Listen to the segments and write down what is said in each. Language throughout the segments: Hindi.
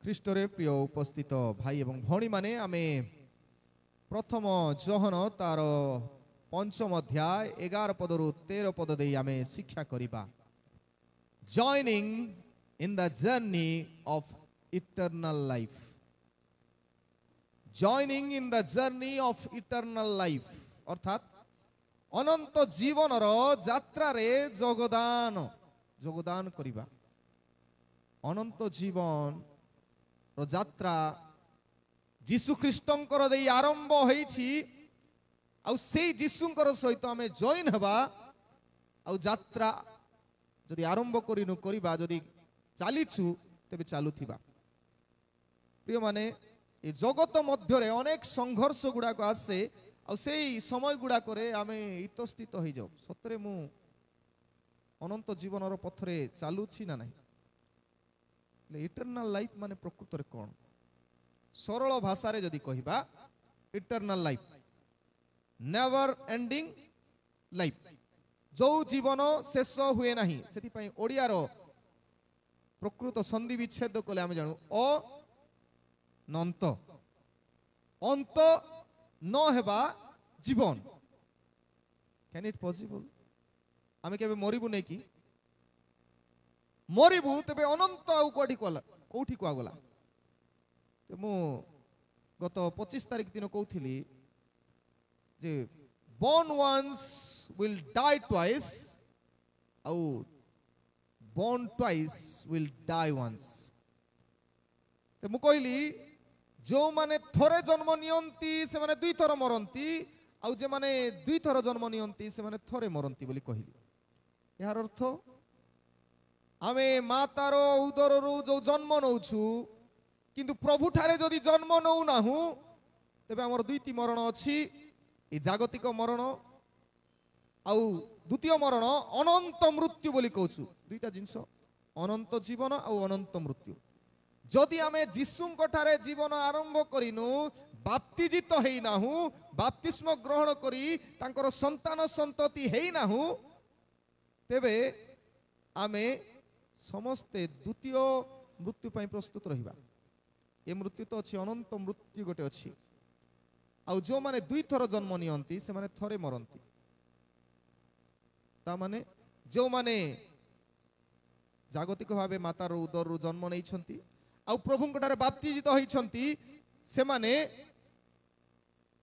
ଖ୍ରୀଷ୍ଟରେ ପ୍ରିୟ ଉପସ୍ଥିତ ଭାଇ ଏବଂ ଭଉଣୀ ମାନେ ଆମେ ପ୍ରଥମ ଯୋହନ ତାର ପଞ୍ଚମ ଅଧ୍ୟାୟ 11 ପଦରୁ 13 ପଦ ଦେଇ ଆମେ ଶିକ୍ଷା କରିବା। Joining in the journey of eternal life. Joining in the journey of eternal life ଅର୍ଥାତ୍ ଅନନ୍ତ ଜୀବନର ଯାତ୍ରାରେ ଯୋଗଦାନ କରିବା। ଅନନ୍ତ ଜୀବନ ଯାତ୍ରା ଯୀଶୁ ଖ୍ରୀଷ୍ଟଙ୍କର ଦେଇ ଆରମ୍ଭ ହୋଇଛି, ଆଉ ସେଇ ଯୀଶୁଙ୍କର ସହିତ ଆମେ ଜଏନ୍ ହେବା। ଆଉ ଯାତ୍ରା ଯଦି ଆରମ୍ଭ କରିବା, ଯଦି ଚାଲିଛୁ ତେବେ ଚାଲୁଥିବା। ପ୍ରିୟମାନେ, ଏ ଜଗତ ମଧ୍ୟରେ ଅନେକ ସଂଘର୍ଷ ଗୁଡ଼ାକ ଆସେ, ଆଉ ସେଇ ସମୟ ଗୁଡ଼ାକରେ ଆମେ ଇତସ୍ଥିତ ହେଇଯାଉ, ସତରେ ମୁଁ ଅନନ୍ତ ଜୀବନର ପଥରେ ଚାଲୁଛି ନା ନାହିଁ। ଇଟର୍ନାଲ ଲାଇଫ୍ ମାନେ ପ୍ରକୃତରେ କ'ଣ? ସରଳ ଭାଷାରେ ଯଦି କହିବା, ଇଟର୍ନାଲ ଲାଇଫ୍ ନେଭର ଏଣ୍ଡିଂ ଲାଇଫ୍, ଯୋଉ ଜୀବନ ଶେଷ ହୁଏ ନାହିଁ। ସେଥିପାଇଁ ଓଡ଼ିଆର ପ୍ରକୃତ ସନ୍ଧି ବିଚ୍ଛେଦ କଲେ ଆମେ ଜାଣୁ ଅନନ୍ତ, ଅନ୍ତ ନ ହେବା ଜୀବନ। Can eat possible? ଆମେ କେବେ ମରିବୁ ନାଇଁ କି? ମରିବୁ, ତେବେ ଅନନ୍ତ ଆଉ କୋଉଠି କୁହାଗଲା? ମୁଁ ଗତ 25 ତାରିଖ ଦିନ କହୁଥିଲି ଯେ born once will die twice, ଆଉ born twice will die once। ମୁଁ କହିଲି ଯେଉଁମାନେ ଥରେ ଜନ୍ମ ନିଅନ୍ତି ସେମାନେ ଦୁଇଥର ମରନ୍ତି, ଆଉ ଯେଉଁମାନେ ଦୁଇଥର ଜନ୍ମ ନିଅନ୍ତି ସେମାନେ ଥରେ ମରନ୍ତି ବୋଲି କହିଲି। ଏହାର ଅର୍ଥ ଆମେ ମାତାର ଉଦରରୁ ଯୋଉ ଜନ୍ମ ନଉଛୁ, କିନ୍ତୁ ପ୍ରଭୁଠାରେ ଯଦି ଜନ୍ମ ନଉନାହୁଁ ତେବେ ଆମର ଦୁଇଟି ମରଣ ଅଛି। ଏ ଜାଗତିକ ମରଣ ଆଉ ଦ୍ୱିତୀୟ ମରଣ ଅନନ୍ତ ମୃତ୍ୟୁ ବୋଲି କହୁଛୁ। ଦୁଇଟା ଜିନିଷ, ଅନନ୍ତ ଜୀବନ ଆଉ ଅନନ୍ତ ମୃତ୍ୟୁ। ଯଦି ଆମେ ଯୀଶୁଙ୍କ ଠାରେ ଜୀବନ ଆରମ୍ଭ କରିନୁ, ବାପ୍ତିଜିତ ହେଇନାହୁଁ, ବାପ୍ତିସ୍ମ ଗ୍ରହଣ କରି ତାଙ୍କର ସନ୍ତାନ ସନ୍ତତି ହେଇନାହୁଁ, ତେବେ ଆମେ ସମସ୍ତେ ଦ୍ୱିତୀୟ ମୃତ୍ୟୁ ପାଇଁ ପ୍ରସ୍ତୁତ ରହିବା। ଏ ମୃତ୍ୟୁ ତ ଅଛି, ଅନନ୍ତ ମୃତ୍ୟୁ ଗୋଟେ ଅଛି। ଆଉ ଯେଉଁମାନେ ଦୁଇଥର ଜନ୍ମ ନିଅନ୍ତି ସେମାନେ ଥରେ ମରନ୍ତି। ତାମାନେ ଯେଉଁମାନେ ଜାଗତିକ ଭାବେ ମାତାର ଉଦରରୁ ଜନ୍ମ ନେଇଛନ୍ତି ଆଉ ପ୍ରଭୁଙ୍କ ଠାରେ ବାପ୍ତିଜିତ ହୋଇଛନ୍ତି, ସେମାନେ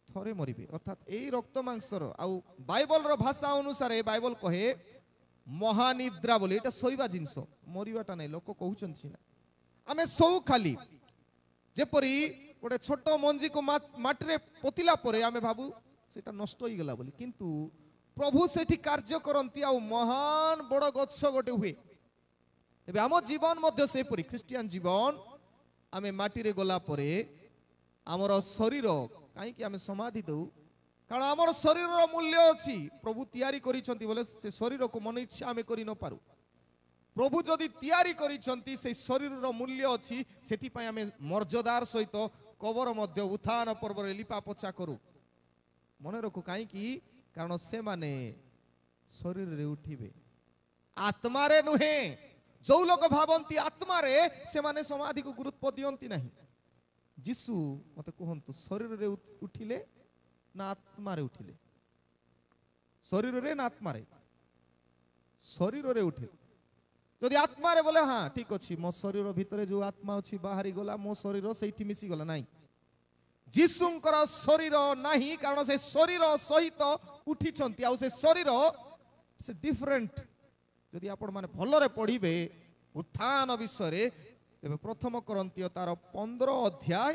ଥରେ ମରିବେ। ଅର୍ଥାତ୍ ଏଇ ରକ୍ତ ମାଂସର, ଆଉ ବାଇବଲର ଭାଷା ଅନୁସାରେ ବାଇବଲ କହେ ମହାନିଦ୍ରା ବୋଲି। ଏଇଟା ଶୋଇବା ଜିନିଷ, ମରିବାଟା ନାହିଁ। ଲୋକ କହୁଛନ୍ତି ସିନା ଆମେ ଶୋଉ ଖାଲି, ଯେପରି ଗୋଟେ ଛୋଟ ମଞ୍ଜିକୁ ମାଟିରେ ପୋତିଲା ପରେ ଆମେ ଭାବୁ ସେଟା ନଷ୍ଟ ହେଇଗଲା ବୋଲି, କିନ୍ତୁ ପ୍ରଭୁ ସେଠି କାର୍ଯ୍ୟ କରନ୍ତି ଆଉ ମହାନ ବଡ଼ ଗଛ ଗୋଟେ ହୁଏ। ଏବେ ଆମ ଜୀବନ ମଧ୍ୟ ସେପରି, ଖ୍ରୀଷ୍ଟିଆନ ଜୀବନ। ଆମେ ମାଟିରେ ଗଲା ପରେ ଆମର ଶରୀର, କାହିଁକି ଆମେ ସମାଧି ଦଉ? କାରଣ ଆମର ଶରୀରର ମୂଲ୍ୟ ଅଛି। ପ୍ରଭୁ ତିଆରି କରିଛନ୍ତି ବୋଲେ ସେ ଶରୀରକୁ ମନ ଇଚ୍ଛା ଆମେ କରି ନ ପାରୁ। ପ୍ରଭୁ ଯଦି ତିଆରି କରିଛନ୍ତି, ସେଇ ଶରୀରର ମୂଲ୍ୟ ଅଛି। ସେଥିପାଇଁ ଆମେ ମର୍ଯ୍ୟାଦାର ସହିତ କବର ମଧ୍ୟ ଉତ୍ଥାନ ପର୍ବରେ ଲିପା ପୋଛା କରୁ। ମନେ ରଖୁ, କାହିଁକି? କାରଣ ସେମାନେ ଶରୀରରେ ଉଠିବେ, ଆତ୍ମାରେ ନୁହେଁ। ଯୋଉ ଲୋକ ଭାବନ୍ତି ଆତ୍ମାରେ, ସେମାନେ ସମାଧିକୁ ଗୁରୁତ୍ୱ ଦିଅନ୍ତି ନାହିଁ। ଯୀଶୁ ମତେ କୁହନ୍ତୁ, ଶରୀରରେ ଉଠିଲେ ନା ଆତ୍ମାରେ ଉଠିଲେ? ଶରୀରରେ ନା ଆତ୍ମାରେ? ଶରୀରରେ ଉଠିଲେ। ଯଦି ଆତ୍ମାରେ ବୋଲେ ହଁ ଠିକ ଅଛି, ମୋ ଶରୀର ଭିତରେ ଯୋଉ ଆତ୍ମା ଅଛି ବାହାରି ଗଲା, ମୋ ଶରୀର ସେଇଠି ମିଶିଗଲା। ନାହିଁ, ଯୀଶୁଙ୍କର ଶରୀର ନାହିଁ, କାରଣ ସେ ଶରୀର ସହିତ ଉଠିଛନ୍ତି। ଆଉ ସେ ଶରୀର ସେ ଡିଫରେଣ୍ଟ। ଯଦି ଆପଣ ମାନେ ଭଲରେ ପଢିବେ ଉତ୍ଥାନ ବିଷୟରେ, ତେବେ ପ୍ରଥମ କରନ୍ତୀୟ ତାର 15 ଅଧ୍ୟାୟ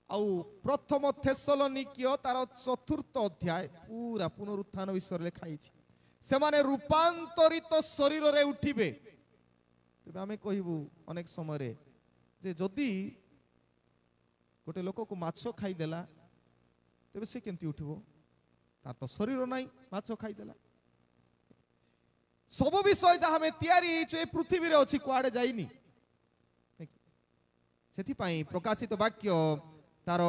ଆଉ ପ୍ରଥମ ଥେସଲୋନିକୀୟ ତାର 4th ଅଧ୍ୟାୟ ପୁରା ପୁନରୁତ୍ଥାନ ବିଷୟରେ ଲେଖା ହେଇଛି। ସେମାନେ ରୂପାନ୍ତରିତ ଶରୀରରେ ଉଠିବେ। ତେବେ ଆମେ କହିବୁ ଅନେକ ସମୟରେ ଯେ ଯଦି ଗୋଟେ ଲୋକକୁ ମାଛ ଖାଇଦେଲା, ତେବେ ସେ କେମିତି ଉଠିବ? ତାର ତ ଶରୀର ନାହିଁ, ମାଛ ଖାଇଦେଲା। ସବୁ ବିଷୟ ଯାହା ଆମେ ତିଆରି ହେଇଛୁ ଏ ପୃଥିବୀରେ ଅଛି, କୁଆଡେ ଯାଇନି। ସେଥିପାଇଁ ପ୍ରକାଶିତ ବାକ୍ୟ ତାର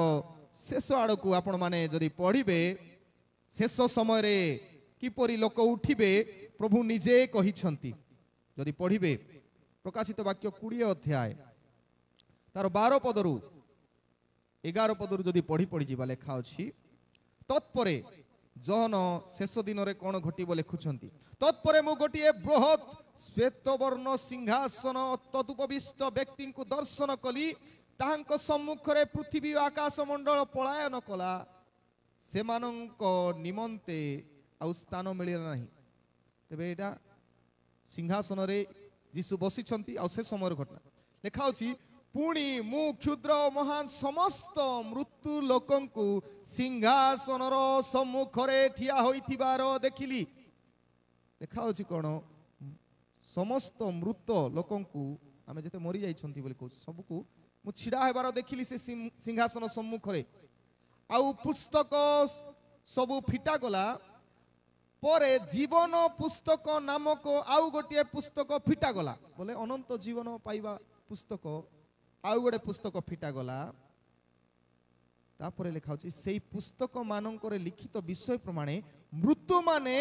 ଶେଷ ଆଡକୁ ଆପଣ ମାନେ ଯଦି ପଢିବେ, ଶେଷ ସମୟରେ କିପରି ଲୋକ ଉଠିବେ ପ୍ରଭୁ ନିଜେ କହିଛନ୍ତି। ଯଦି ପଢିବେ ପ୍ରକାଶିତ ବାକ୍ୟ 20 ଅଧ୍ୟାୟ तार 12 पदरु 11 पदरु जदि पढ़ी पढ़ी जीवा लेखा अछि तत्परे जहन शेष दिन रे कोन घटिबो लेखुछंती तत्परे मु गोटिए बृहत श्वेतवर्ण सिंहासन तदुपविष्ट व्यक्ति को दर्शन कली ताहांको सम्मुख रे पृथ्वी आकाश मंडल पलायन कला सेमानंको निमंते आउ स्थान मिलिला नाही तबे एटा सिंहासन रे यीशु बसिछंती आउ से समय घटना लेखा अछि पुणी मु क्षुद्र महान समस्त मृत्यु लोकंकु सिंहासन रो सम्मुख रे ठिया होइथिबार देखिली लेखा अछि कोन समस्त मृत लोकंकु आमे जते मरि जाइछंती बोली कहू सबकु मु छिडा हेबार देखिली से सिंहासन सम्मुख रे आउ पुस्तक सबु फिटा गला परे जीवन पुस्तक नामक आउ गोटे पुस्तक फिटा गला बोले अनंत जीवन पाइबा पुस्तक आउ गोटे पुस्तक फिटा गला तापरे लिखा होची सेई पुस्तक मानंकरे लिखित विषय प्रमाणे मृत्यु माने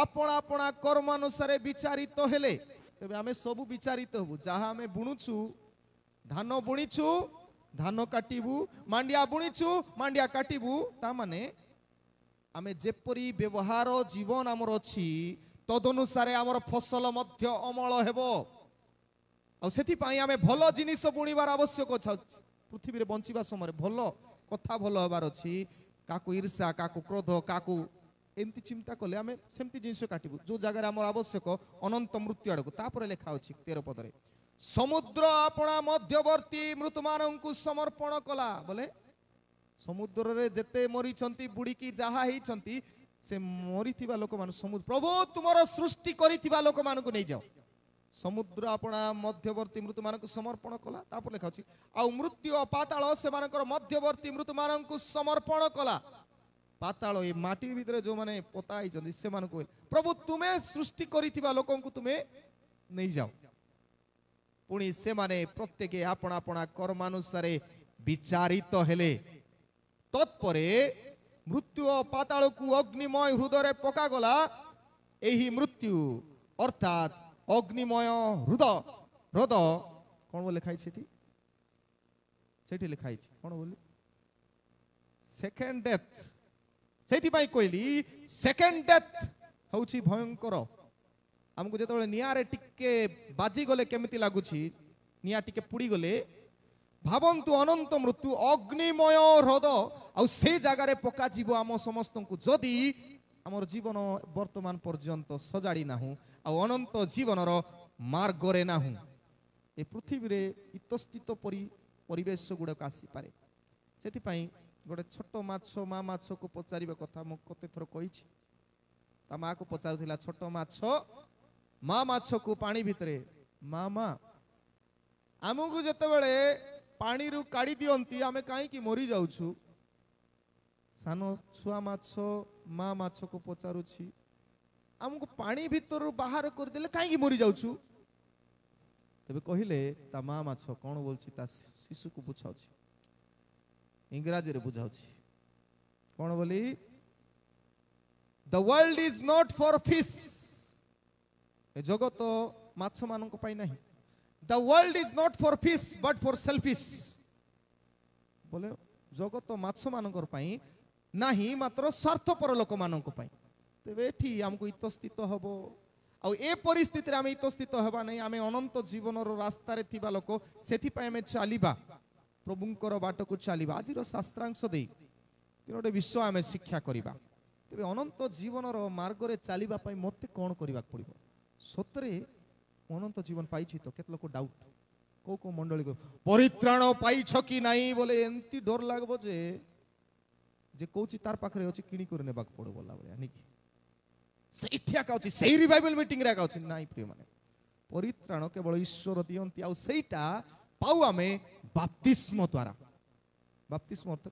आपण आपण कर्म अनुसार विचारित हेले तबे आमे सब विचारित हबु जहा आमे बुणुछु धान बुणिछु धान काटिबु मांडिया बुणिछु मांडिया काटिबु ता माने आमे जेपरी व्यवहार जीवन आमर अछि तदनुसार आमर फसल मध्य अमल हेबो आ सेति पई आमे भलो जिनिस बुणिबार आवश्यक छ पृथ्वी रे बंचिबा समय भलो कथा भलो हबार अछि काकु ईर्ष्या काकु क्रोध काकु एमती चिंता कले आमे सेमती जिनिस काटिबु जो जगह आमर आवश्यक अनंत मृत्यु आडको तापर लेखा अछि 13 पदरे समुद्र आपणा मध्यवर्ती मृत मानंकु समर्पण कला बोले समुद्र रे जेते मरी छंती बुडी की जहा ही छंती से मरिथिबा लोक मान समुद्र प्रभु तुमरो सृष्टि करिथिबा लोक मान को नै जाओ समुद्र आपणा मध्यवर्ती मृत मान को समर्पण कला तापर लेखा अछि आ मृत्यु पाताल से मानकर मध्यवर्ती मृत मान को समर्पण कला पाताल ए माटी भीतर जो माने पोता ही छंती से मान को प्रभु तुमे सृष्टि करिथिबा लोकन को तुमे नै जाओ पुणी से माने प्रत्येक आपणा आपणा कर्मानुसार विचारित हेले तत्परे मृत्यु पाताल को अग्निमय हृदय पका गला एही मृत्यु अर्थात अग्निमय हृदय हृद कौन बोले खाई सेठी लिखाई कौन बोले सेकेंड डेथ सेठी पाई कहली सेकेंड डेथ होउची भयंकर हमको जेतबेले नियारे टिके बाजी गले केमिति लागुची निया टिके पुड़ी गले भावंतु अनंत मृत्यु अग्निमय हृद आ से जगार पका जीव आम समस्त को जदि आमर जीवन वर्तमान पर्यंत सजाड़ी नाहु आ अनंत जीवनर मार्गरे नाहु ए पृथ्वी रे इतस्थित परिवेश गुड़ाक आसी पारे सेति पई गोटे छोट माछ मा माछ को पचारिबा कथा मु कते थर कहिछि ता मा को पचारुथिला छोट माछ मा माछ को पानी भितरे मामा आमको जेतेबेले पानी रु काढ़ी दियंती आमे काहे की मरी जाउछु सानो छुआ माछ मा माछ को पचारुछि हमको पानी भीतर बाहर कर देले काहे की मरी जाउछु तबे कहिले ता मा माछ कोन बोलछि ता शिशु को बुझाउछि इंग्रजी रे बुझाउछि कोन बोली the world is not for fish ए जगत माछ मानन को पाई नाही The world is not for fish but for selfish बोले जगत माछ मानकर पाई नाही मात्र स्वार्थपर लोक मानक पाई तेबे एठी हमको इतस्थित हबो आ ए परिस्थिति रे हम इतस्थित हबा नै हम अनंत जीवनर रास्ता रे थिबा लोक सेथि पई हम चालिबा प्रभुंकर बाट को चालिबा आजिरो शास्त्रांश देई तिनोटे विश्व हम शिक्षा करिबा तेबे अनंत जीवनर मार्ग रे चालिबा पई मते कोन करिबा पड़िबो सतरे अनंत जीवन पाइछि तो केत लोक डाउट को को मंडली को परित्राण पाइछ कि नाही बोले एंती डर लागबो जे कोची तार पाखरे अछि किणी कर नेबाक पड़ो बोला बले निकी सेठिया काउछि सेही रिवाइवल मीटिंग रे काउछि नाही प्रिय माने परित्राण केवल ईश्वर दियंती आ सेटा पाउ आमे बप्तिस्म द्वारा बप्तिस्म अर्थ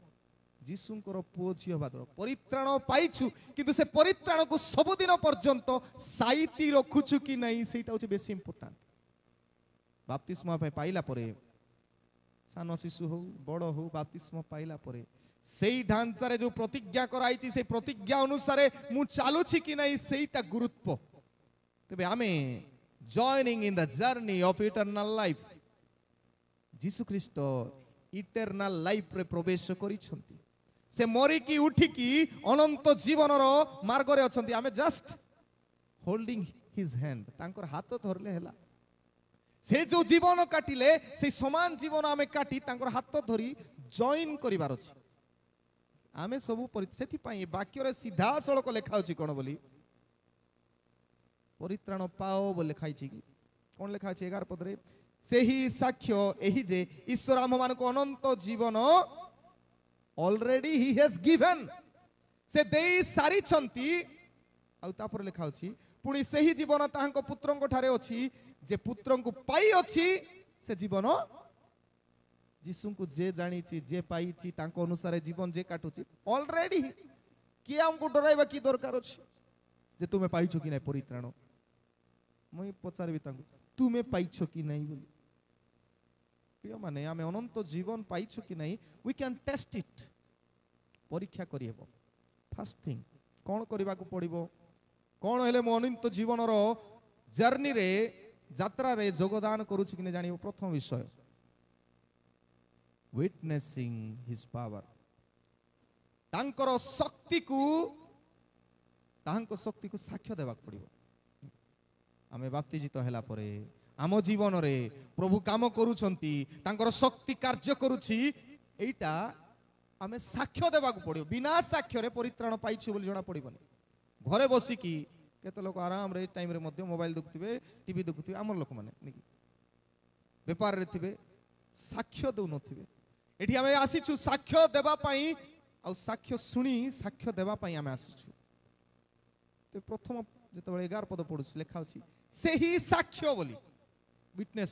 जीशुंकर पुओ झियो बादर परित्राण पाइछु किंतु से परित्राण को सब दिन पर्यंत साइती रखुछु कि नहीं सेटा होचे बेसी इंपोर्टेंट बप्तिस्म पाइला परे सानो शिशु हो बड़ हो बप्तिस्म पाइला परे सेई ढांचा रे जो प्रतिज्ञा कराइछि से प्रतिज्ञा अनुसार मु चालुछि कि नहीं सेटा गुरुत्व तबे आमे joining in the journey of eternal life Jishu Khrishta eternal life रे प्रवेश करिसंती से मरिकी उठिकी अनंत जीवन रो मार्ग रे अछंती आमे जस्ट होल्डिंग हिज हैंड तांकर हाथ धरले हेला से जो जीवन काटिले से समान जीवन आमे काटी तांकर हाथ धरी जॉइन करिवार अछि आमे सब सेथि पई वाक्य रे सीधा सळक लेखा अछि कोन बोली परित्राण पाओ बोले लिखाई छी कोन लेखा अछि 11 पद रे सेही साक्ष्य एही जे ईश्वर आम मान को अनंत जीवन ऑलरेडी ही हैज गिवन से देई सारी छंती आ तापर लेखा अछि पुणी सेही जीवन ताहांको पुत्रंको ठारे अछि जे पुत्रंको पाई अछि से जीवन जीसुंको जे जानी छी जे पाई छी तांको अनुसार जीवन जे काटुची ऑलरेडी कि हमको डराइबा की दरकार अछि जे तुमे पाइछो कि नै परित्राण মই पचारबी तांको तुमे पाइछो कि नै बोली प्रिय माने आमे अनंत जीवन पाइछो कि नै वी कैन टेस्ट इट परीक्षा करि हेबो फर्स्ट थिंग कोन करबा को पड़िबो कोन हेले मो अनंत जीवन रो जर्नी रे यात्रा रे योगदान करूछि कि नै जानिबो प्रथम विषय विटनेसिंग हिज पावर तांकर शक्ति को साक्ष्य देबाक पड़िबो आमे बाप्तिजित हेला परे आम जीवन रे प्रभु काम करूछंती तांकर शक्ति कार्य करूछि एटा आमे साक्ष्य देबाक पड़िबो बिना साक्ष्य रे परित्राण पाइछि बोली जणा पड़िबोनी घरे बसी की केते लोक आराम रे टाइम रे मध्य मोबाइल देखुथिबे टीवी देखुथिबे हमर लोक माने निकी व्यापार रे थिबे साक्ष्य दउ नथिबे एठी आमे आसीछु साक्ष्य देबा पई आ साक्ष्य सुनी साक्ष्य देबा पई आमे आसीछु ते प्रथम जेतबेले 11 पद पढुछि लेखा अछि सेही साक्ष्य बोली विटनेस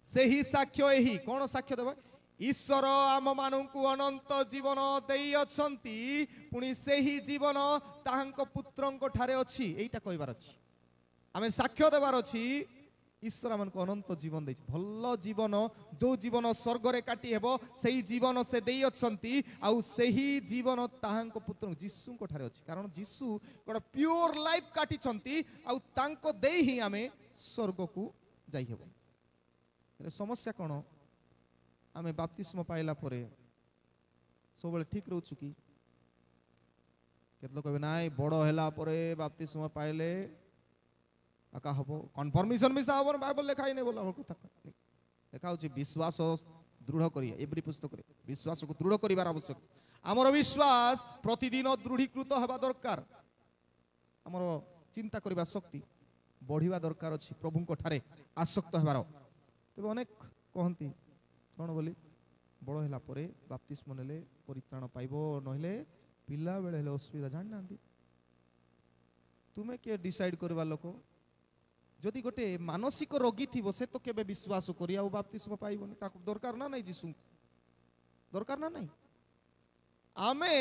सेही साक्ष्य एही कोन साक्ष्य देबा ईश्वर आम माननकु अनंत जीवन देई अछंती पुनी सेही जीवन ताहांको पुत्रंको ठारे अछि एटा कहबार अछि आमे साक्ष्य देबार अछि ईश्वर आमन को अनंत जीवन देछि भल्लो जीवन जो जीवन स्वर्ग रे काटी हेबो सेही जीवन से देई अछंती आउ सेही जीवन ताहांको पुत्र जीसु को ठारे अछि कारण जीसु गोटा प्योर लाइफ काटी छंती आउ तांको देई ही आमे स्वर्ग को जाई हेबो रे समस्या कोन आमे बाप्तिस्म पाइला परे सबले ठीक रहउछु की केतलो कहबे नाइ बड़ो हेला परे बाप्तिस्म पाइले आका हबो कन्फर्मेशन मिसा हबो बाइबल लेखाई नै बोला कथा लेखा होची विश्वास दृढ़ करिया एवरी पुस्तक रे विश्वास को दृढ़ करिवार आवश्यक हमर विश्वास प्रतिदिन दृढ़ीकृत हेबा दरकार हमर चिंता करिबा शक्ति बढ़िबा दरकार अछि प्रभु को ठारे आसक्त हेबार तबे अनेक कहंती कोन बोली बड़ हेला परे बाप्तिस्म नेले परित्राण पाइबो नहिले पिला बेले हेले असुविधा जान नांदी तुमे के डिसाइड करबा लोको जदि गोटे मानसिक रोगी थी से तो केबे विश्वास करिया ओ बाप्तिस्म पाइबोनी ताको दरकार ना नै जीसु दरकार ना नै आमे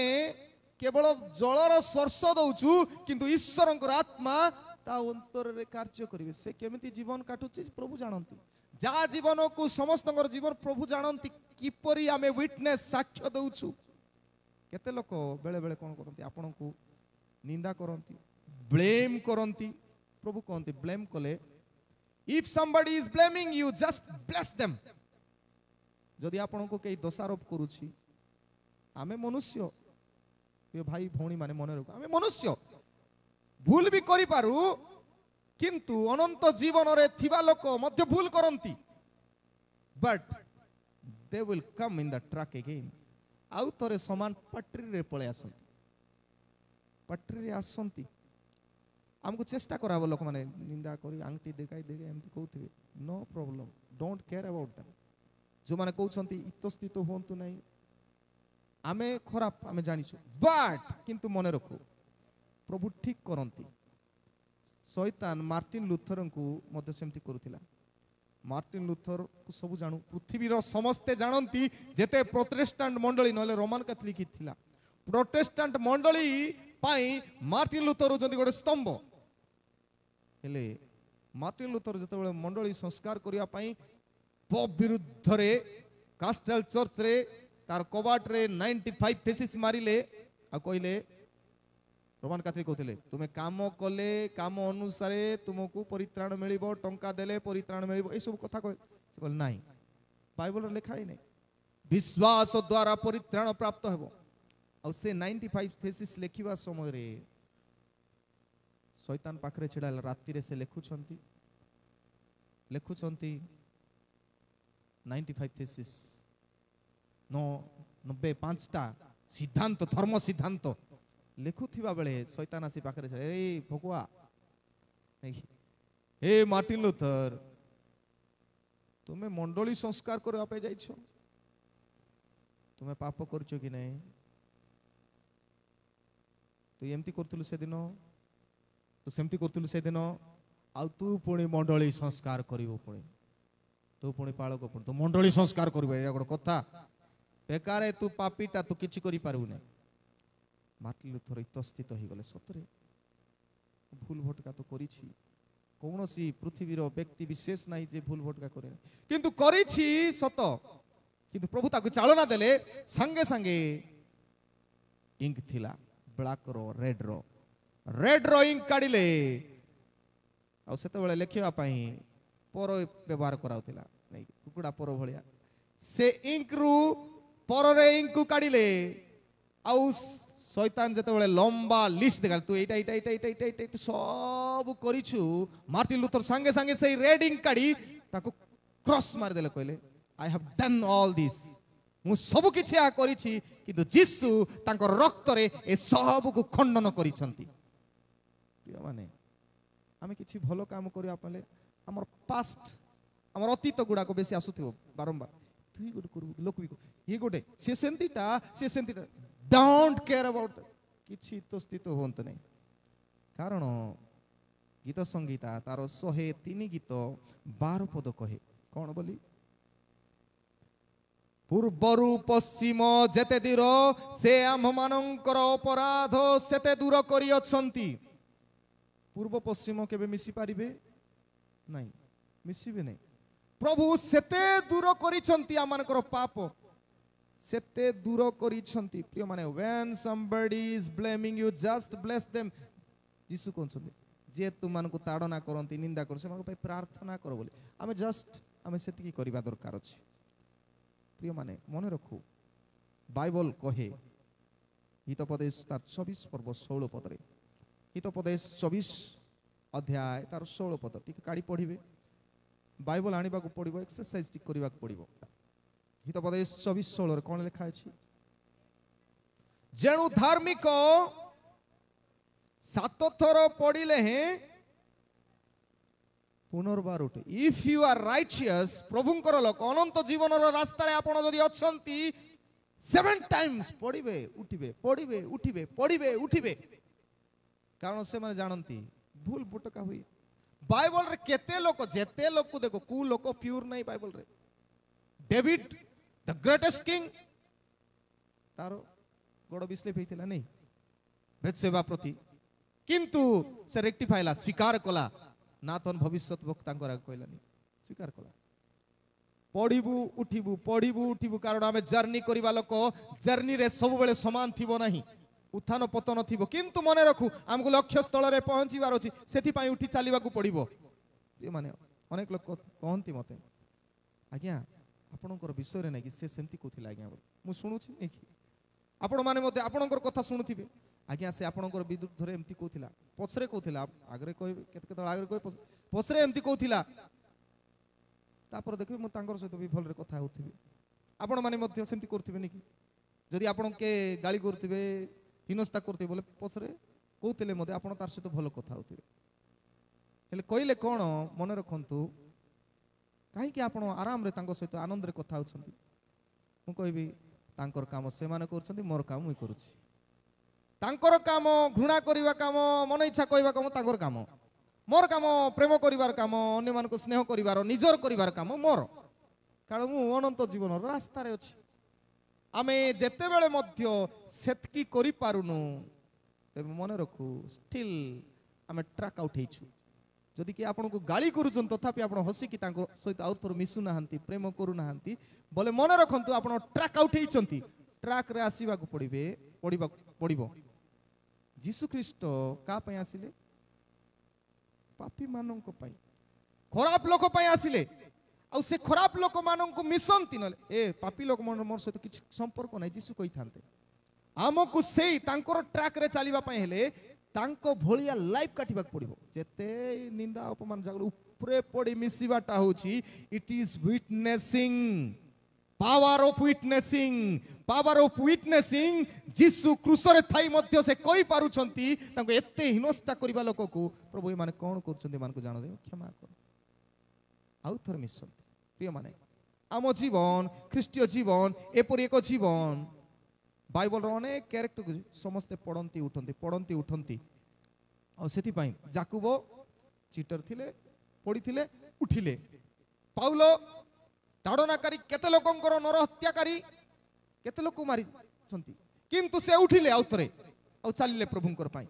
केवल जलर स्पर्श दउछु किंतु ईश्वरंकर आत्मा ता अंतर रे कार्य करिवे से केमिति जीवन काटुची प्रभु जानंती जा जीवन को समस्तंकर जीवन प्रभु जानंती किपरि आमे विटनेस साक्ष्य दउछु केते लोक बेले बेले कोन करंती आपन को निंदा करंती ब्लेम करंती प्रभु कहते ब्लेम कले if somebody is blaming you just bless them जदि आपन को कई दोषारोप करूछि आमे मनुष्य ये भाई भौणी माने मन रख आमे मनुष्य भूल भी करि पारु किंतु अनंत जीवन रे थिबा लोक मध्य भूल करंती but they will come in the track again आउ तरे समान पटरी रे पळे आसंती पटरी रे आसंती हमको चेष्टा कराबो लोक माने निंदा करी आंगटी देखाई देगे एमती कहउथिबे no problem don't care about them जो माने कहउछंती इतस्तित होंतु नै आमे खराब आमे जानिछु बट किंतु मने रखो प्रभु ठीक करंती शैतान मार्टिन लूथर को मध्य सेमती करूथिला मार्टिन लूथर को सब जानू पृथ्वी रो समस्ते जानंती जेते प्रोटेस्टेंट मंडली नले रोमन कैथोलिक थिला प्रोटेस्टेंट मंडली पाई मार्टिन लूथर जदि गोटे स्तंभ हेले मार्टिन लूथर जते मंडली संस्कार करिया पाई पॉप विरुद्ध रे कास्टल चर्च रे तार कबाट रे 95 थेसिस मारिले आ कहले रोमन कैथोलिक कहते तुम्हें काम कले काम अनुसारे तुमको परित्राण मिलिबो टंका देले परित्राण मिलिबो ए सब कथा कह से कहले नाही बाइबल लिखा ही नहीं विश्वास द्वारा परित्राण प्राप्त हेबो आ से 95 थेसिस लेखिबा समय रे शैतान पाखरे छिड़ा राति रे से लेखुछंती 95 थेसिस 95टा सिद्धांत धर्म सिद्धांत लेखुथिबा बेले शैतान आसी पाखरे छिड़ा ए भगवा हे मार्टिन लूथर तुम्हें मंडली संस्कार करबा पे जाइछो तुम्हें पाप करछो कि नहीं तू एमती करथुलु से दिन तू सेमती करथुलु से दिन आ तू पुणी मंडली संस्कार करिवो पुणी तू पुणी पाळक पुणी तू मंडली संस्कार करिवो एटा गोटे कथा बेकारे तू पापीटा तू किछि करि पारबु नै मार्टिन लूथर इतस्थित हो गले सतरे भूल भटका तो करिछि कौनसी पृथ्वीर व्यक्ति विशेष नहीं जे भूल भटका करे किंतु करिछि सत किंतु प्रभु ताकु चालना देले संगे संगे इंक थिला ब्लैक रो रेड रो इंक काढिले आ सेते बेले लेखिबा पई पर व्यवहार कराउतिला नै कुकुडा पर भलिया से इंक रु पर रे इंक को काढिले आ शैतान जते बेले लंबा लिस्ट देखाल तू एटा एटा एटा एटा एटा एटा सब करिछु मार्टिन लूथर संगे संगे से रेड इंक काढी ताको क्रॉस मार देले कहले I have done all this मु सब किछि आ करिछि किंतु यीशु तांको रक्त रे ए सब को खंडन करिसंती प्रिय माने आमे किछि भलो काम करिया पले हमर पास्ट हमर अतीत गुडा को बेसी आसुथिबो बारंबार तुई गुड करबो लोक भी ये गोटे से सेंतीटा डोंट केयर अबाउट किछि तो स्थित होंत नहीं कारण गीत संगीता तार 103 गीत 12 पद कहे कौन बोली पूर्वरु पश्चिम जेते दूर से आम मानकर अपराध सेते दूर करी अछंती पूर्व पश्चिम केबे मिसी पारिबे नहीं मिसिबे नहीं प्रभु सेते दूर करिसंती आमानकर पाप सेते दूर करिसंती प्रिय माने when somebody is blaming you just bless them Yishu कोनसंती जे तुमान को ताड़ना करंती निंदा कर से मानको पे प्रार्थना करो बोले आमे जस्ट आमे सेति की करबा दरकार अछि प्रिय माने मने रखो बाइबल कहे हितोपदेश तार 24 पर्व 16 पद रे हितोपदेश 24 अध्याय तार 16 पद ठीक काडी पढिबे बाइबल आनिबा को पड़िबो एक्सरसाइज टिक करबा को पड़िबो हितोपदेश 24:16 रे कोन लिखा अछि जेनु धार्मिक 7 थर पड़िले हैं पुनर्बार उठे इफ यू आर राइचियस प्रभुंकर लोक अनंत जीवन रो रास्ता रे आपण जदी अछंती 7 टाइम्स पड़िबे उठिबे कारण से माने जानंती भूल भटका हुई बाइबल रे केते लोक जेते लोक को देखो कु लोक प्योर नहीं बाइबल रे डेविड द ग्रेटेस्ट किंग तारो गोड़ बिस्लेप हेतिला नहीं बेतसेबा प्रति किंतु से रेक्टिफाइला स्वीकार कला नाथन भविष्यत वक्ता कहलानी स्वीकार कला पढ़िबू उठिबू कारण आमे जर्नी करिबा लोक जर्नी रे सब बेले समान थिबो नहीं उत्थान पतन थिबो किंतु मने रखू हमको लक्ष्य स्थल रे पहुंचीबार अछि सेथि पई उठी चालिबा को पड़िबो ए माने अनेक लोक कहंती मते आज्ञा आपनकर विषय रे नै कि से सेमती कोथिला आज्ञा मु सुनुछि नै कि आपण माने मते आपनकर कथा सुनुथिबे आज्ञा से आपनकर विरुद्ध रे एमती कोथिला पछरे कोथिला आगरे कहबे केते केते आगरे कहबे पछरे एमती कोथिला तापर देखबे मु तांकर सहित भी भल रे कथा होथिबे आपण माने मते सेमती करथिबे नै कि जदि आपण के गाली करथिबे हिनस्ता करथिबे बोले पछरे कहउतले मते आपण तार सहित भल कथा होथिबे हेले कहिले कोन मने रखंतु काहे कि आपण आराम रे तांको सहित आनंद रे कथा होछंती मु कहबी तांकर काम से माने करछंती मोर काम मुई करूछि तांकर काम घृणा करिवा काम मन इच्छा कहवा काम तांकर काम मोर काम प्रेम करिवार काम अन्य मान को स्नेह करिवार निजर करिवार काम मोर कारण मु अनंत जीवन रास्ता रे अछि आमे जेते बेले मध्य सेतकी करि पारुनु तबे मन रखू स्टिल आमे ट्रैक आउट हेछु जदि कि आपन को गाली करूछन तथापि आपन हसी कि तांको सहित आउर थोर मिसु नाहंती प्रेम करू नाहंती बोले मन रखंतु आपन ट्रैक आउट हेचंती ट्रैक रे आसीबा को पड़िबो जीसु ख्रीष्ट का पय आसिले पापी मानन को पय खराब लोक पय आसिले ଆଉ ସେ ଖରାପ ଲୋକମାନଙ୍କୁ ମିଶନ୍ତି ନହେଲେ ଏ ପାପୀ ଲୋକମାନଙ୍କ ମୋର ସହିତ କିଛି ସମ୍ପର୍କ ନାହିଁ ଯୀଶୁ କହିଥାନ୍ତେ। ଆମକୁ ସେଇ ତାଙ୍କର ଟ୍ରାକରେ ଚାଲିବା ପାଇଁ ହେଲେ ତାଙ୍କ ଭଳିଆ ଲାଇଫ କାଟିବାକୁ ପଡିବ। ଯେତେ ନିନ୍ଦା ଅପମାନ ଜାଗର ଉପରେ ପଡି ମିଶିବାଟା ହଉଛି it is witnessing, power of witnessing. Power of witnessing ଯୀଶୁ କ୍ରୁଶରେ ଥାଇ ମଧ୍ୟ ସେ କହି ପାରୁଛନ୍ତି ତାଙ୍କୁ ଏତେ ହୀନସ୍ତା କରିବା ଲୋକକୁ, ପ୍ରଭୁ ଏମାନେ କ'ଣ କରୁଛନ୍ତି ଏମାନଙ୍କୁ ଜାଣ ଦେ, କ୍ଷମା କର। ଆଉ ଥରେ ମିଶନ୍ତି। ପ୍ରିୟମାନେ, ଆମ ଜୀବନ ଖ୍ରୀଷ୍ଟୀୟ ଜୀବନ ଏପରି ଏକ ଜୀବନ। ବାଇବଲର ଅନେକ କ୍ୟାରେକ୍ଟରକୁ ସମସ୍ତେ ପଢ଼ନ୍ତି ଉଠନ୍ତି। ଆଉ ସେଥିପାଇଁ ଯାକୁବ ଚିଟର ଥିଲେ, ପଡ଼ିଥିଲେ, ଉଠିଲେ। ପାଉଲ ତାଡ଼ନାକାରୀ, କେତେ ଲୋକଙ୍କର ନର ହତ୍ୟାକାରୀ, କେତେ ଲୋକ ମାରିଛନ୍ତି, କିନ୍ତୁ ସେ ଉଠିଲେ ଆଉ ଥରେ, ଆଉ ଚାଲିଲେ ପ୍ରଭୁଙ୍କର ପାଇଁ।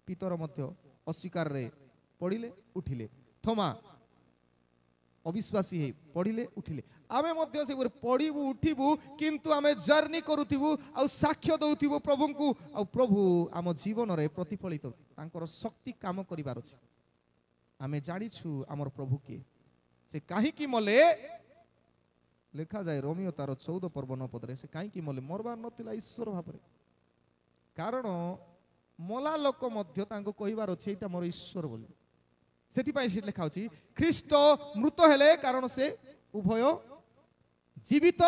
ପିତର ମଧ୍ୟ ଅସ୍ୱୀକାରରେ ପଡ଼ିଲେ, ଉଠିଲେ। ଥୋମା ଅବିଶ୍ୱାସୀ ହେଇ ପଡ଼ିଲେ, ଉଠିଲେ। ଆମେ ମଧ୍ୟ ସେପରି ପଡ଼ିବୁ, ଉଠିବୁ, କିନ୍ତୁ ଆମେ ଜର୍ଣ୍ଣି କରୁଥିବୁ ଆଉ ସାକ୍ଷ୍ୟ ଦେଉଥିବୁ ପ୍ରଭୁଙ୍କୁ। ଆଉ ପ୍ରଭୁ ଆମ ଜୀବନରେ ପ୍ରତିଫଳିତ ତାଙ୍କର ଶକ୍ତି କାମ କରିବାର ଅଛି। ଆମେ ଜାଣିଛୁ ଆମର ପ୍ରଭୁ କିଏ, ସେ କାହିଁକି ମଲେ। ଲେଖାଯାଏ ରୋମିଓ ତାର 14 ପର୍ବ 9 ପଦରେ, ସେ କାହିଁକି ମଲେ, ମରବାର ନଥିଲା ଈଶ୍ୱର ଭାବରେ। କାରଣ ମଲା ଲୋକ ମଧ୍ୟ ତାଙ୍କୁ କହିବାର ଅଛି ଏଇଟା ମୋର ଈଶ୍ୱର ବୋଲି। ସେଥିପାଇଁ ସେ ଲେଖା ଅଛି ଖ୍ରୀଷ୍ଟ ମୃତ ହେଲେ, କାରଣ ସେ ଉଭୟ ଜୀବିତ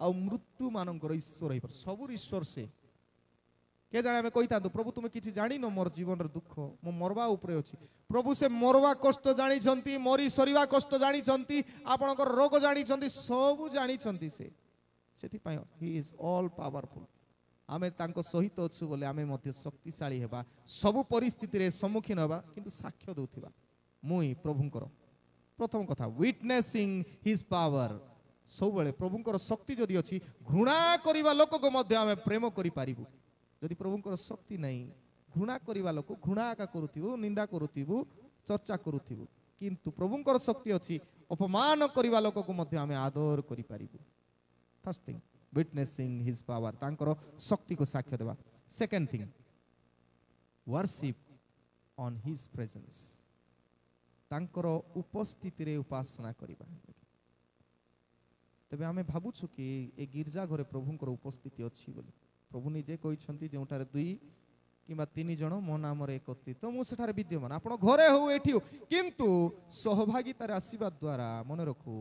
ଆଉ ମୃତ୍ୟୁ ମାନଙ୍କର ଈଶ୍ୱର ହେଇପାରେ। ସବୁର ଈଶ୍ୱର ସେ। କେ ଜାଣେ ଆମେ କହିଥାନ୍ତୁ ପ୍ରଭୁ ତୁମେ କିଛି ଜାଣିନ ମୋର ଜୀବନର ଦୁଃଖ, ମୁଁ ମରବା ଉପରେ ଅଛି। ପ୍ରଭୁ ସେ ମରବା କଷ୍ଟ ଜାଣିଛନ୍ତି, ମରି ସରିବା କଷ୍ଟ ଜାଣିଛନ୍ତି, ଆପଣଙ୍କର ରୋଗ ଜାଣିଛନ୍ତି, ସବୁ ଜାଣିଛନ୍ତି ସେ। ସେଥିପାଇଁ ହି ଇଜ ଅଲ୍ ପାୱାରଫୁଲ। ଆମେ ତାଙ୍କ ସହିତ ଅଛୁ ବୋଲି ଆମେ ମଧ୍ୟ ଶକ୍ତିଶାଳୀ ହେବା, ସବୁ ପରିସ୍ଥିତିରେ ସମ୍ମୁଖୀନ ହେବା, କିନ୍ତୁ ସାକ୍ଷ୍ୟ ଦେଉଥିବା ମୁଇଁ ପ୍ରଭୁଙ୍କର। ପ୍ରଥମ କଥା ୱିଟନେସିଂ ହିଜ ପାୱାର। ସବୁବେଳେ ପ୍ରଭୁଙ୍କର ଶକ୍ତି ଯଦି ଅଛି, ଘୃଣା କରିବା ଲୋକକୁ ମଧ୍ୟ ଆମେ ପ୍ରେମ କରିପାରିବୁ। ଯଦି ପ୍ରଭୁଙ୍କର ଶକ୍ତି ନାହିଁ, ଘୃଣା କରିବା ଲୋକ ଘୃଣା ଏକା କରୁଥିବୁ, ନିନ୍ଦା କରୁଥିବୁ, ଚର୍ଚ୍ଚା କରୁଥିବୁ। କିନ୍ତୁ ପ୍ରଭୁଙ୍କର ଶକ୍ତି ଅଛି, ଅପମାନ କରିବା ଲୋକକୁ ମଧ୍ୟ ଆମେ ଆଦର କରିପାରିବୁ। First thing witnessing his power, ତାଙ୍କର ଶକ୍ତିକୁ ସାକ୍ଷ୍ୟ ଦେବା। Second thing worship on his presence, ତାଙ୍କର ଉପସ୍ଥିତିରେ ଉପାସନା କରିବା। ତେବେ ଆମେ ଭାବୁଛୁ କି ଏ ଗିର୍ଜା ଘରେ ପ୍ରଭୁଙ୍କର ଉପସ୍ଥିତି ଅଛି ବୋଲି। ପ୍ରଭୁ ନିଜେ କହିଛନ୍ତି ଯେଉଁଠାରେ 2 କିମ୍ବା 3 ଜଣ ମୋ ନାମରେ ଏକତ୍ରିତ ମୁଁ ସେଠାରେ ବିଦ୍ୟମାନ। ଆପଣ ଘରେ ହଉ ଏଠି ହଉ, କିନ୍ତୁ ସହଭାଗିତାରେ ଆସିବା ଦ୍ୱାରା ମନେ ରଖୁ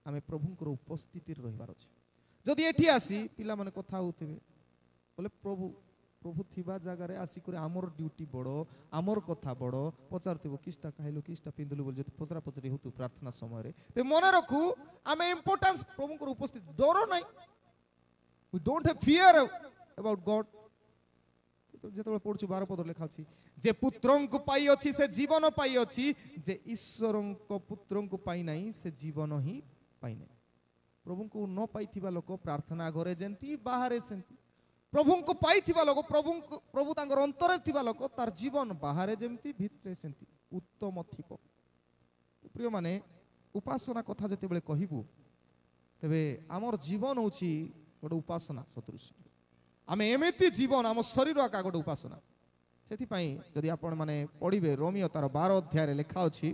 ଆମେ ପ୍ରଭୁଙ୍କର ଉପସ୍ଥିତିରେ ରହିବାର ଅଛି। ଯଦି ଏଠି ଆସି ପିଲାମାନେ କଥା ହେଉଥିବେ ବୋଲେ ପ୍ରଭୁ ଥିବା ଜାଗାରେ ଆସିକରି ଆମର ଡ୍ୟୁଟି ବଡ଼, ଆମର କଥା ବଡ଼, ପଚାରୁଥିବ କିଛିଟା ଖାଇଲୁ, କିଛିଟା ପିନ୍ଧିଲୁ ବୋଲି ଯଦି ପଚରା ପଚରି ହେଉଥିବ ପ୍ରାର୍ଥନା ସମୟରେ, ତେବେ ମନେ ରଖୁ ଆମେ ଇମ୍ପୋର୍ଟାନ୍ସ ପ୍ରଭୁଙ୍କର ଉପସ୍ଥିତି। ଡର ନାହିଁ, we don't have fear about God। ଯେତେବେଳେ ପଢୁଛୁ 12 ପଦ ଲେଖା ଅଛି ଯେ ପୁତ୍ରଙ୍କୁ ପାଇ ଅଛି ସେ ଜୀବନ ପାଇ ଅଛି, ଯେ ଈଶ୍ୱରଙ୍କ ପୁତ୍ରଙ୍କୁ ପାଇ ନାହିଁ ସେ ଜୀବନ ହିଁ ପାଇ ନାହିଁ। ପ୍ରଭୁଙ୍କୁ ନ ପାଇଥିବା ଲୋକ ପ୍ରାର୍ଥନା ଘରେ ଯେମିତି ବାହାରେ ସେମିତି, ପ୍ରଭୁଙ୍କୁ ପାଇଥିବା ଲୋକ ପ୍ରଭୁ ତାଙ୍କର ଅନ୍ତରରେ ଥିବା ଲୋକ ତାର ଜୀବନ ବାହାରେ ଯେମିତି ଭିତରେ ସେମିତି ଉତ୍ତମ ଥିବ। ପ୍ରିୟମାନେ, ଉପାସନା କଥା ଯେତେବେଳେ କହିବୁ, ତେବେ ଆମର ଜୀବନ ହେଉଛି ଗୋଟେ ଉପାସନା ସଦୃଶ। ଆମେ ଏମିତି ଜୀବନ, ଆମ ଶରୀର ଆକା ଗୋଟେ ଉପାସନା। ସେଥିପାଇଁ ଯଦି ଆପଣ ମାନେ ପଢିବେ ରୋମିଓ ତାର 12 ଅଧ୍ୟାୟରେ ଲେଖା ଅଛି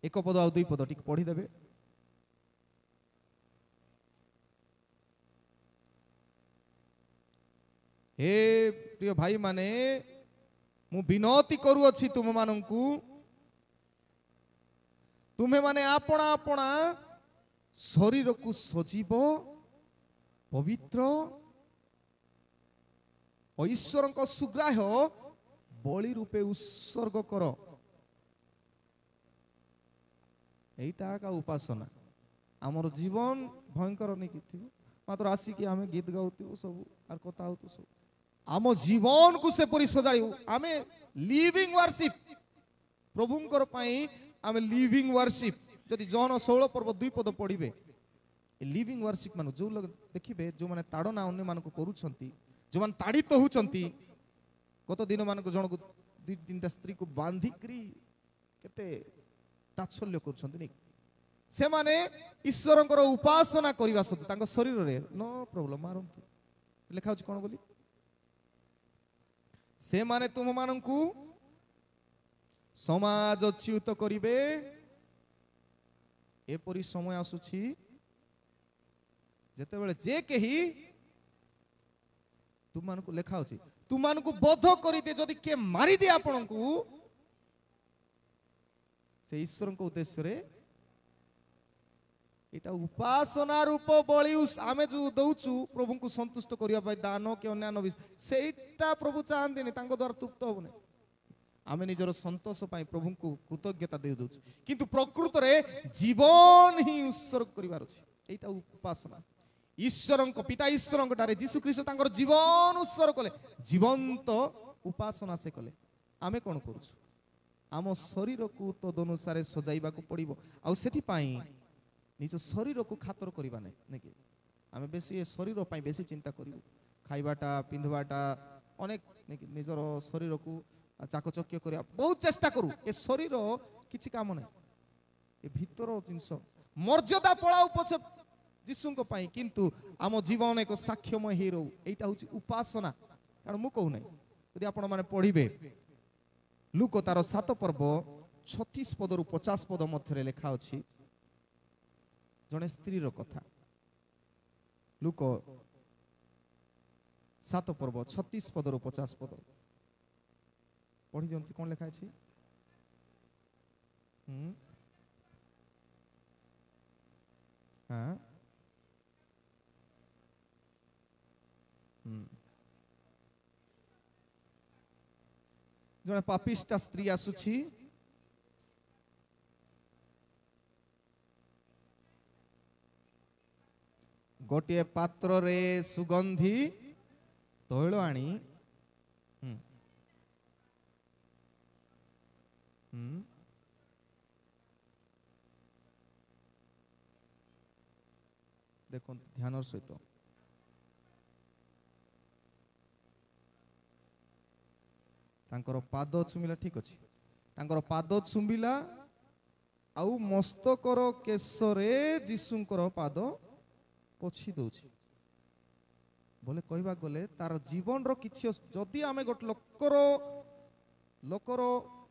1 ପଦ ଆଉ 2 ପଦ ଟିକେ ପଢିଦେବେ। हे प्रिय भाई माने मु विनती करूअछि तुम मानंकु, तुम्हें माने अपना अपना शरीर को सजीव पवित्र और ईश्वर को सुग्राह्य बलि रूपे उत्सर्ग कर। एटा का उपासना। आमर जीवन भयंकर नहीं कि मात्र आसिक आम गीत गाउथु सब आर कथा होतु सब आम जीवन को से परि सजाड़ी आमे लिविंग वर्शिप प्रभुंकर पई आमे लिविंग वर्शिप। जदि जन 16 पर्व 2 पद पढ़िबे लिविंग वर्शिप मान जो लोग देखिबे जो माने ताड़ना अन्य मान को करूछंती, जो मान ताड़ित होउछंती, गत दिन मान को जन को 2-3टा स्त्री को बांधी करी केते तात्सल्य करूछंती नै, से माने ईश्वरंकर उपासना करिवा सत्ते तांको शरीर रे नो प्रॉब्लम मारंतु। लिखा होछ कोन बोली, से माने तुम मानंकु समाज च्युत करिवे एपरी समय आसुछि जेतेबेले जे केही तुमको लेखा अछि तुमको बोध करी दे जदि के मारी दे आपनकु से ईश्वर को उद्देश्य रे एटा उपासना रूप बलि आमे जो दउछु प्रभु को संतुष्ट करिया पाई दान के अन्य सेटा प्रभु चाहंदिनी तांको द्वारा तृप्त होबने आमे निजर संतोष पाई प्रभु को कृतज्ञता दे दउछु किंतु प्रकृत रे जीवन ही उत्सर्ग करिवार अछि एटा उपासना ईश्वर पिता ईश्वर ठारे जीशु ख्रीष्ट तांकर जीवन उत्सर्ग कले जीवंत उपासना से कले आमे कोन करूछु आम शरीर को तद अनुसार सजाइबा को पड़िबो आ सेति पाई निज शरीर को खातर करवा नहीं कि आम बेसी शरीर पाई बेसी चिंता करूँ खाइबाटा पिंधवाटा अनेक निजर शरीर को चाकचक्य करवा बहुत चेष्टा करूँ ए शरीर किसी काम नहीं ए भीतर जिनस मर्यादा पड़ाऊ पछे जीशु किंतु आम जीवन एक साक्ष्यमय ही रो यहाँ हूँ उपासना कारण मु कहूना यदि आपण मैंने पढ़े लुक तार 7 पर्व 36 पदरु 50 पद मध्य लेखा अच्छी जड़े स्त्री कथा लुक 7 पर्व 36 पदरु 50 पद पढ़ी दियंती कौन लेखा अछि हाँ जड़े पापिष्टा स्त्री आसुछि गोटे पात्र रे सुगंधी तैल आनी देखो ध्यान सहित तांकर पाद चुमिला ठीक अच्छी तांकर पाद चुमिला आउ मस्तकर केशरे जीशुंकर पाद पोछि दउछि बोले कहबा गले तार जीवन रो किछि जदि आमे गोट लोकर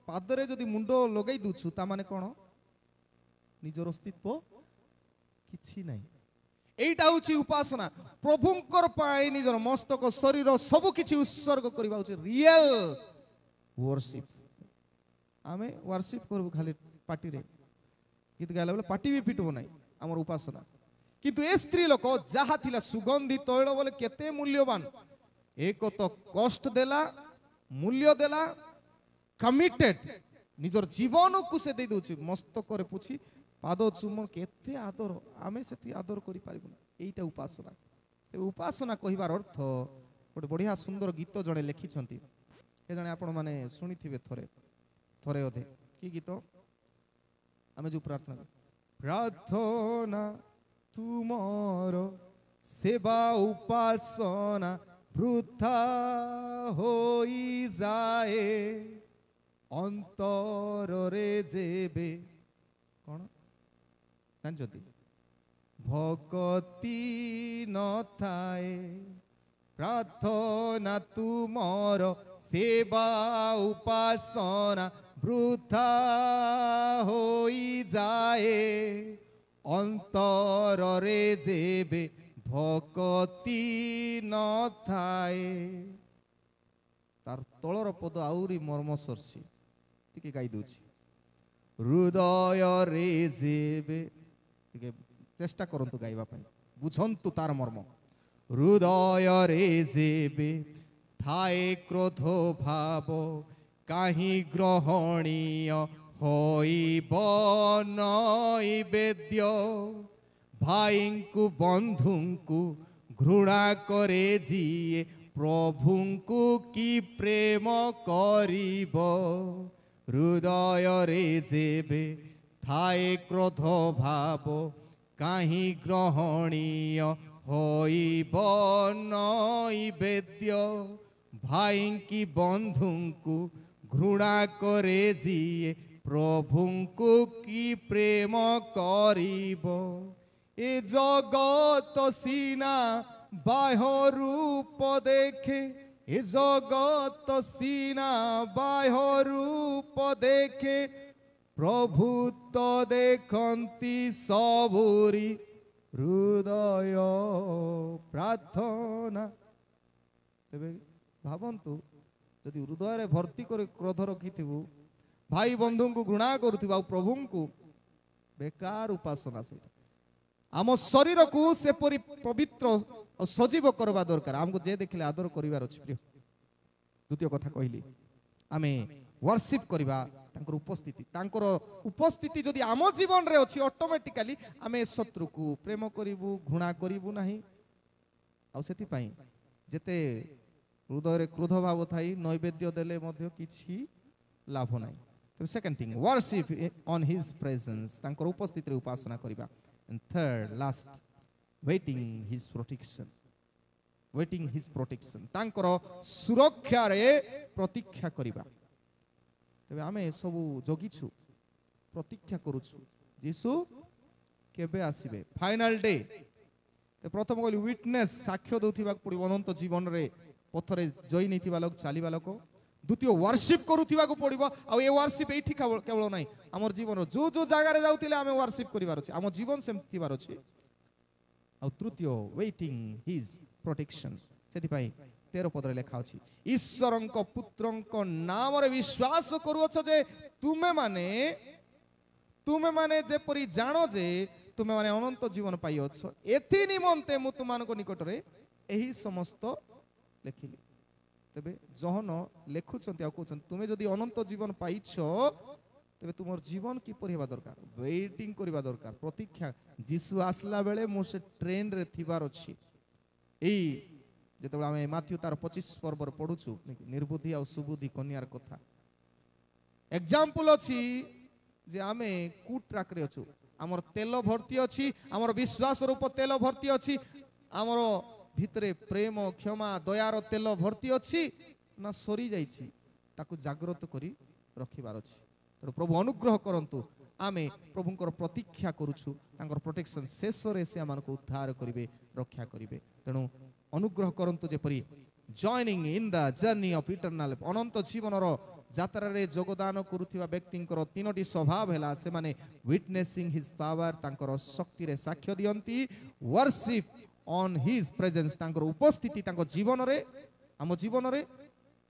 पादरे जदि मुंडो लगाई दउछु ता माने कोन निजर अस्तित्व किछि नै एटा होछि उपासना प्रभुंकर पाई निजर मस्तक शरीर सब किछि उत्सर्ग करबा होछि रियल वर्शिप आमे वर्शिप करबो खाली पार्टी रे गीत गाइला बेले पार्टी भी फिटबो नै हमर उपासना किंतु ए स्त्री लोक जहा थिला सुगंधी तैल बोले केते मूल्यवान एक तो कष्ट देला मूल्य देला कमिटेड निजर जीवन को से दे दोछि मस्तक रे पुछि पाद चुम केते आदर आमे सेति आदर करि पारिबो एटा उपासना ए उपासना कहिबार अर्थ गोटे बढ़िया सुंदर गीत जणे लेखि छंती के जणे आपण माने सुनिथिबे थरे थरे अधे की गीत आमे जो प्रार्थना तुमर सेवा उपासना वृथा होई जाए अंतर रे जेबे कौन जानते भक्ति न थाए प्रार्थना तुमर सेवा उपासना वृथा होई जाए अंतर रे जेबे भक्ति न थाए तार तलर पद आउरी मर्मस्पर्शी टिके गाई दूची हृदय रे जेबे टिके चेष्टा करंतु गाइबा पई बुझंतु तार मर्म हृदय रे जेबे थाए क्रोध भाव काहि ग्रहणीय होइब नैवेद्य भाईंकु बंधुंकु घृणा करे जिए प्रभुंकु की प्रेम करिब हृदय रे जेबे थाए क्रोध भाव काहि ग्रहणीय होइब नैवेद्य भाईंकी बंधुंकु घृणा करे जिए प्रभुंकु की प्रेम करिब ए जगत सीना बाह्य रूप देखे ए जगत सीना बाह्य रूप देखे প্রভু তো দেখন্তি সবুরি হৃদয় প্রার্থনা। তেবে ভাবন্তু যদি হৃদୟରେ ভর্তি করে ক্ରୋଧ ରଖିଥିବୁ, ଭାଇ ବନ୍ଧୁଙ୍କୁ ଘୃଣା କରୁଥିବୁ ଆଉ ପ୍ରଭୁଙ୍କୁ ବେକାର ଉପାସନା, ସେଇଟା ଆମ ଶରୀରକୁ ସେପରି ପବିତ୍ର ଆଉ ସଜୀବ କରିବା ଦରକାର। ଆମକୁ ଯେ ଦେଖିଲେ ଆଦର କରିବାର ଅଛି। ପ୍ରିୟ, ଦ୍ୱିତୀୟ କଥା କହିଲି, ଆମେ ୱାର୍ସିପ କରିବା ତାଙ୍କର ଉପସ୍ଥିତି। ତାଙ୍କର ଉପସ୍ଥିତି ଯଦି ଆମ ଜୀବନରେ ଅଛି, ଅଟୋମେଟିକାଲି ଆମେ ଶତ୍ରୁକୁ ପ୍ରେମ କରିବୁ, ଘୃଣା କରିବୁ ନାହିଁ। ଆଉ ସେଥିପାଇଁ ଯେତେ ହୃଦୟରେ କ୍ରୋଧ ଭାବ ଥାଇ ନୈବେଦ୍ୟ ଦେଲେ ମଧ୍ୟ କିଛି ଲାଭ ନାହିଁ। ତେବେ second thing, worship on his presence, ତାଙ୍କର ଉପସ୍ଥିତିରେ ଉପାସନା କରିବା। And third, last, waiting his protection. Waiting his protection, ତାଙ୍କର ସୁରକ୍ଷାରେ ପ୍ରତୀକ୍ଷା କରିବା। ତେବେ ଆମେ ସବୁ ଜଗିଛୁ, ପ୍ରତୀକ୍ଷା କରୁଛୁ ଯୀଶୁ କେବେ ଆସିବେ, ଫାଇନାଲ ଡେ। ପ୍ରଥମ କହିଲି ୱିଟନେସ୍, ସାକ୍ଷ୍ୟ ଦେଉଥିବାକୁ ପଡ଼ିବ ଅନନ୍ତ ଜୀବନରେ ପଥରେ ଜୟୀ ନେଇଥିବା ଲୋକ, ଚାଲିବା ଲୋକ। ଦ୍ୱିତୀୟ, ୱାର୍ସିପ କରୁଥିବାକୁ ପଡ଼ିବ। ଆଉ ଏ ୱାର୍ସିପ ଏଇଠି କେବଳ ନାହିଁ, ଆମର ଜୀବନ ଯୋଉ ଯୋଉ ଜାଗାରେ ଯାଉଥିଲେ ଆମେ ୱାର୍ସିପ କରିବାର ଅଛି, ଆମ ଜୀବନ ସେମିତି ଥିବାର ଅଛି। ଆଉ ତୃତୀୟ, ୱେଟିଂ ହିଜ୍ ପ୍ରୋଟେକ୍ସନ। ସେଥିପାଇଁ 13 ପଦରେ ଲେଖା ଅଛି, ଈଶ୍ୱରଙ୍କ ପୁତ୍ରଙ୍କ ନାମରେ ବିଶ୍ୱାସ କରୁଅଛ ଯେ ତୁମେମାନେ ଯେପରି ଜାଣ ଯେ ତୁମେମାନେ ଅନନ୍ତ ଜୀବନ ପାଇଅଛ, ଏଥି ନିମନ୍ତେ ମୁଁ ତୁମମାନଙ୍କ ନିକଟରେ ଏହି ସମସ୍ତ ଲେଖିଲି। ତେବେ ଜହନ ଲେଖୁଛନ୍ତି ଆଉ କହୁଛନ୍ତି, ତୁମେ ଯଦି ଅନନ୍ତ ଜୀବନ ପାଇଛ, ତେବେ ତୁମର ଜୀବନ କିପରି ହେବା ଦରକାର? ୱେଟିଂ କରିବା ଦରକାର, ପ୍ରତୀକ୍ଷା। ଯୀଶୁ ଆସିଲା ବେଳେ ମୁଁ ସେ ଟ୍ରେନରେ ଥିବାର ଅଛି। ଏଇ ଯେତେବେଳେ ଆମେ ମାଥ୍ୟୁ ତାର 25 ପର୍ବରେ ପଢୁଛୁ, ନିର୍ବୁଦ୍ଧି ଆଉ ସୁବୁଦ୍ଧି କନ୍ୟାର କଥା, ଏକ୍ସାମ୍ପଲ ଅଛି ଯେ ଆମେ କୁ ଟ୍ରାକରେ ଅଛୁ। ଆମର ତେଲ ଭର୍ତ୍ତି ଅଛି, ଆମର ବିଶ୍ୱାସ ରୂପ ତେଲ ଭର୍ତ୍ତି ଅଛି, ଆମର ଭିତରେ ପ୍ରେମ, କ୍ଷମା, ଦୟାର ତେଲ ଭର୍ତ୍ତି ଅଛି ନା ସରି ଯାଇଛି, ତାକୁ ଜାଗ୍ରତ କରି ରଖିବାର ଅଛି। ତେଣୁ ପ୍ରଭୁ ଅନୁଗ୍ରହ କରନ୍ତୁ, ଆମେ ପ୍ରଭୁଙ୍କର ପ୍ରତୀକ୍ଷା କରୁଛୁ, ତାଙ୍କର ପ୍ରୋଟେକ୍ସନ ଶେଷରେ ସେ ଆମକୁ ଉଦ୍ଧାର କରିବେ, ରକ୍ଷା କରିବେ। ତେଣୁ ଅନୁଗ୍ରହ କରନ୍ତୁ ଯେପରି joining in the journey of eternal, ଅନନ୍ତ ଜୀବନର ଯାତ୍ରାରେ ଯୋଗଦାନ କରୁଥିବା ବ୍ୟକ୍ତିଙ୍କର 3ଟି ସ୍ୱଭାବ ହେଲା, ସେମାନେ ୱିଟନେସିଂ ହିଜ୍ ପାୱାର, ତାଙ୍କର ଶକ୍ତିରେ ସାକ୍ଷ୍ୟ ଦିଅନ୍ତି। ୱାର୍ସିପ ଅନ୍ ହିଜ୍ ପ୍ରେଜେନ୍ସ, ତାଙ୍କର ଉପସ୍ଥିତି ତାଙ୍କ ଜୀବନରେ, ଆମ ଜୀବନରେ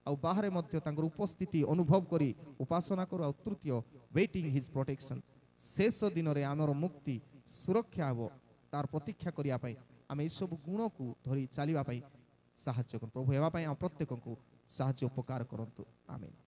ଆଉ ବାହାରେ ମଧ୍ୟ ତାଙ୍କର ଉପସ୍ଥିତି ଅନୁଭବ କରି ଉପାସନା କରୁ। ଆଉ ତୃତୀୟ, ୱେଟିଂ ହିଜ୍ ପ୍ରୋଟେକ୍ସନ, ଶେଷ ଦିନରେ ଆମର ମୁକ୍ତି ସୁରକ୍ଷା ହେବ, ତାର ପ୍ରତୀକ୍ଷା କରିବା ପାଇଁ ଆମେ ଏସବୁ ଗୁଣକୁ ଧରି ଚାଲିବା ପାଇଁ ସାହାଯ୍ୟ କରୁ। ପ୍ରଭୁ ହେବା ପାଇଁ ଆମ ପ୍ରତ୍ୟେକଙ୍କୁ ସାହାଯ୍ୟ ଉପକାର କରନ୍ତୁ। ଆମେନ୍।